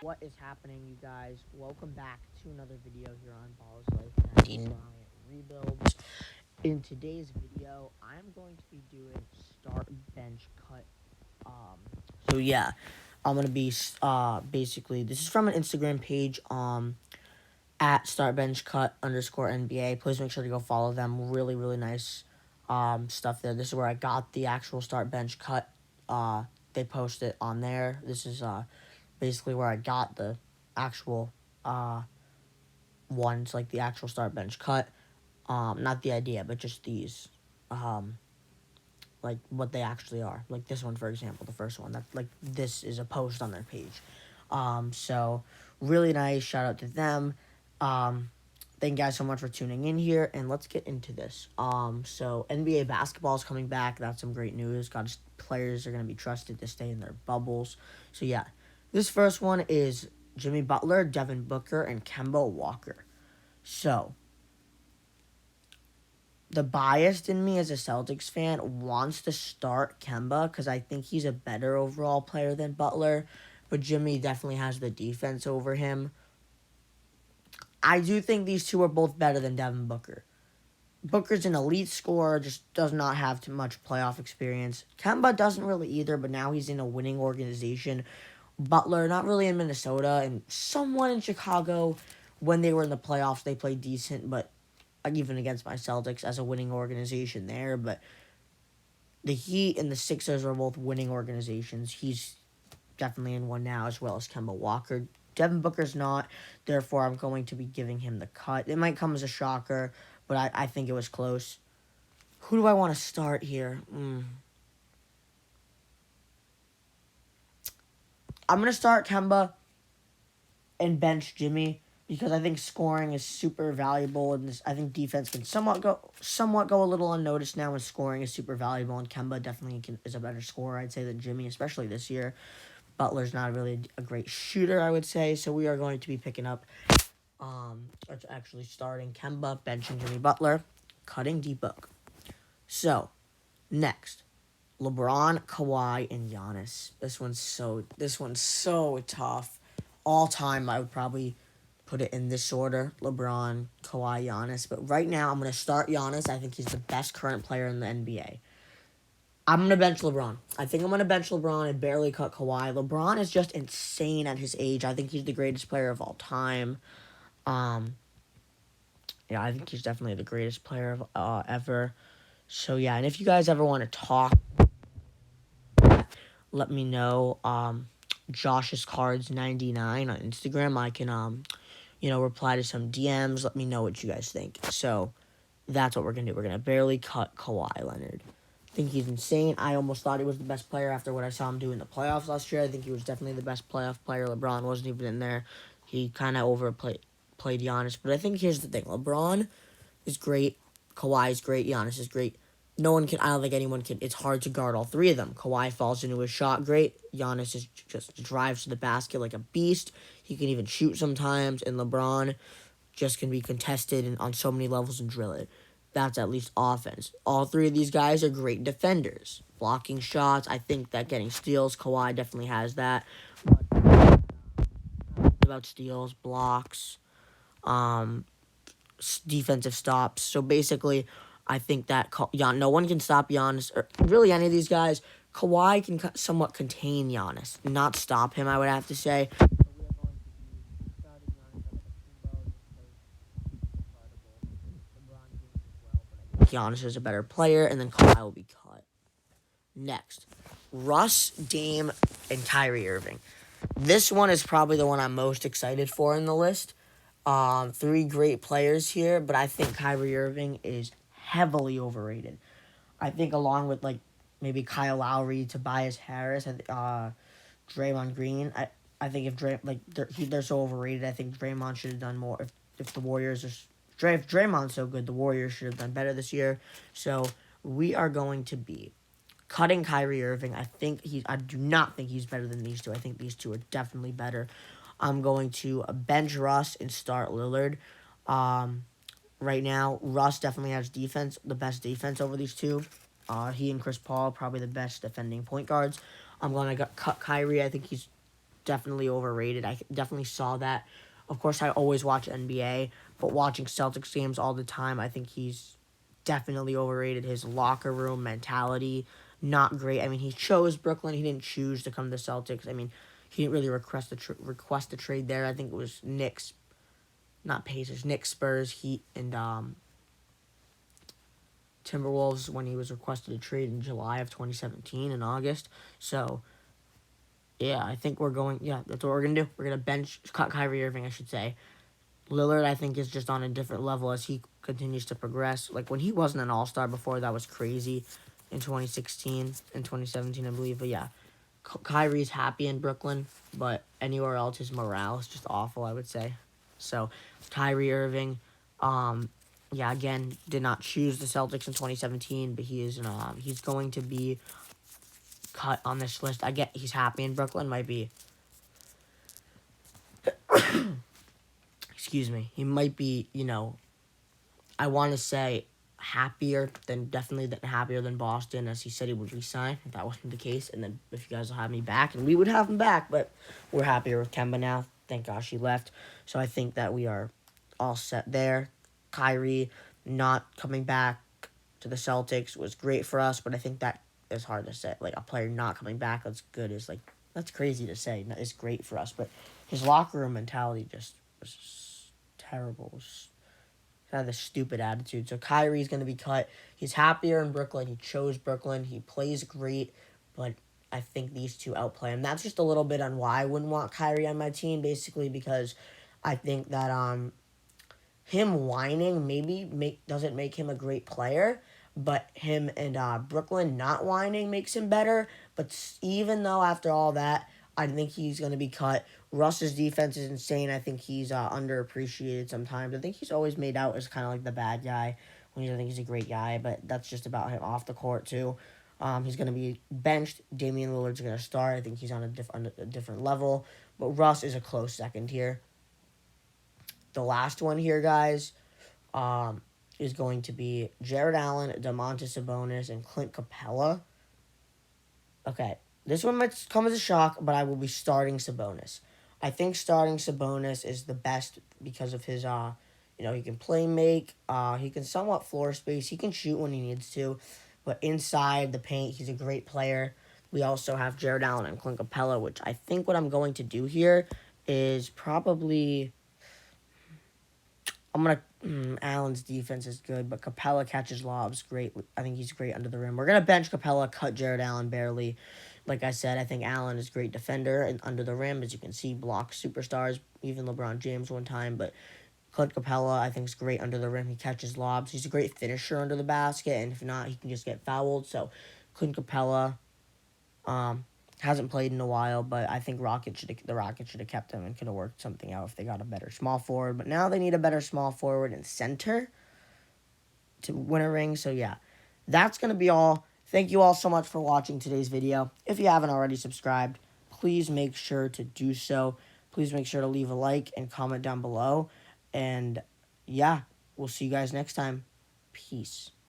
What is happening, you guys? Welcome back to another video here on Ball's Life 19 Bryant Rebuilds. In today's video, I'm going to be doing start bench cut. Um, so yeah, I'm gonna be basically this is from an Instagram page at start bench cut underscore NBA. Please make sure to go follow them. Really nice stuff there. This is where I got the actual start bench cut. They post it on there. This is basically where I got the actual ones, like the actual start bench cut. Not the idea, but just these. Like what they actually are. Like this one, for example, the first one. That like this is a post on their page. So really nice. Shout out to them. Thank you guys so much for tuning in here, and let's get into this. So NBA basketball is coming back. That's some great news. Got players are gonna be trusted to stay in their bubbles. So yeah, this first one is Jimmy Butler, Devin Booker, and Kemba Walker. So the bias in me as a Celtics fan wants to start Kemba because I think he's a better overall player than Butler, but Jimmy definitely has the defense over him. I do think these two are both better than Devin Booker. Booker's an elite scorer, just does not have too much playoff experience. Kemba doesn't really either, but now he's in a winning organization. Butler, not really in Minnesota, and somewhat in Chicago. When they were in the playoffs, they played decent, but even against my Celtics as a winning organization there. But the Heat and the Sixers are both winning organizations. He's definitely in one now, as well as Kemba Walker. Devin Booker's not, therefore I'm going to be giving him the cut. It might come as a shocker, but I think it was close. Who do I want to start here? I'm going to start Kemba and bench Jimmy because I think scoring is super valuable, and I think defense can somewhat go a little unnoticed now, and scoring is super valuable, and Kemba definitely is a better scorer, I'd say, than Jimmy, especially this year. Butler's not really a great shooter, I would say, so we are going to be picking up, actually starting Kemba, benching Jimmy Butler, cutting D-Book. So, next, LeBron, Kawhi, and Giannis. This one's so tough. All time, I would probably put it in this order: LeBron, Kawhi, Giannis. But right now, I'm gonna start Giannis. I think he's the best current player in the NBA. I'm gonna bench LeBron. I think I'm gonna bench LeBron and barely cut Kawhi. LeBron is just insane at his age. I think he's the greatest player of all time. Um, yeah, I think he's definitely the greatest player of ever. So yeah, and if you guys ever want to talk, let me know. Josh's Cards 99 on Instagram. I can reply to some DMs. Let me know what you guys think. So that's what we're gonna do. We're gonna barely cut Kawhi Leonard. I think he's insane. I almost thought he was the best player after what I saw him do in the playoffs last year. I think he was definitely the best playoff player. LeBron wasn't even in there. He kind of played Giannis. But I think here's the thing. LeBron is great. Kawhi is great. Giannis is great. I don't think anyone can. It's hard to guard all three of them. Kawhi falls into his shot great. Giannis is just drives to the basket like a beast. He can even shoot sometimes. And LeBron just can be contested on so many levels and drill it. That's at least offense. All three of these guys are great defenders. Blocking shots, I think that getting steals, Kawhi definitely has that. About steals, blocks, um, defensive stops. So basically, I think that no one can stop Giannis, or really any of these guys. Kawhi can somewhat contain Giannis, not stop him, I would have to say. Giannis is a better player, and then Kawhi will be cut. Next, Russ, Dame, and Kyrie Irving. This one is probably the one I'm most excited for in the list. Three great players here, but I think Kyrie Irving is heavily overrated. I think along with maybe Kyle Lowry, Tobias Harris, Draymond Green. I think if they're so overrated, I think Draymond should have done more. If the Warriors if Draymond's so good, the Warriors should have done better this year. So we are going to be cutting Kyrie Irving. I do not think he's better than these two. I think these two are definitely better. I'm going to bench Russ and start Lillard. Right now, Russ definitely has the best defense over these two. He and Chris Paul probably the best defending point guards. I'm going to cut Kyrie. I think he's definitely overrated. I definitely saw that. Of course, I always watch NBA, but watching Celtics games all the time, I think he's definitely overrated. His locker room mentality, not great. I mean, he chose Brooklyn. He didn't choose to come to the Celtics. I mean, he didn't really request a trade there. I think it was Knicks, not Pacers, Knicks, Spurs, Heat, and Timberwolves when he was requested a trade in July of 2017 in August. So, yeah, I think we're going. Yeah, that's what we're gonna do. We're gonna cut Kyrie Irving, I should say. Lillard, I think, is just on a different level as he continues to progress. Like when he wasn't an All Star before, that was crazy. In 2016 and 2017, I believe. But yeah, Kyrie's happy in Brooklyn, but anywhere else, his morale is just awful, I would say. So, Kyrie Irving, yeah, again, did not choose the Celtics in 2017, but he's going to be cut on this list. I get he's happy in Brooklyn, might be. Excuse me. He might be, I want to say definitely happier than Boston, as he said he would resign if that wasn't the case. And then if you guys will have me back, and we would have him back, but we're happier with Kemba now. Thank gosh he left. So I think that we are all set there. Kyrie not coming back to the Celtics was great for us, but I think that is hard to say. Like a player not coming back that's good is that's crazy to say. It's great for us, but his locker room mentality just was terrible. It was kind of the stupid attitude. So Kyrie's going to be cut. He's happier in Brooklyn. He chose Brooklyn. He plays great, but I think these two outplay him. That's just a little bit on why I wouldn't want Kyrie on my team, basically because I think that him whining doesn't make him a great player, but him and Brooklyn not whining makes him better. But even though after all that, I think he's going to be cut. Russ's defense is insane. I think he's underappreciated sometimes. I think he's always made out as kind of like the bad guy when I think he's a great guy, but that's just about him off the court too. He's going to be benched. Damian Lillard's going to start. I think he's on a different level, but Russ is a close second here. The last one here, guys, is going to be Jared Allen, Domantas Sabonis, and Clint Capella. Okay, this one might come as a shock, but I will be starting Sabonis. I think starting Sabonis is the best because of his, he can play make, he can somewhat floor space, he can shoot when he needs to, but inside the paint, he's a great player. We also have Jared Allen and Clint Capella, which I think what I'm going to do here is probably Allen's defense is good, but Capella catches lobs great. I think he's great under the rim. We're going to bench Capella, cut Jared Allen barely. Like I said, I think Allen is a great defender and under the rim, as you can see, blocks superstars, even LeBron James one time. But Clint Capella, I think, is great under the rim. He catches lobs. He's a great finisher under the basket, and if not, he can just get fouled. So Clint Capella hasn't played in a while, but I think the Rockets should have kept him and could have worked something out if they got a better small forward. But now they need a better small forward and center to win a ring. So yeah, that's going to be all. Thank you all so much for watching today's video. If you haven't already subscribed, please make sure to do so. Please make sure to leave a like and comment down below. And yeah, we'll see you guys next time. Peace.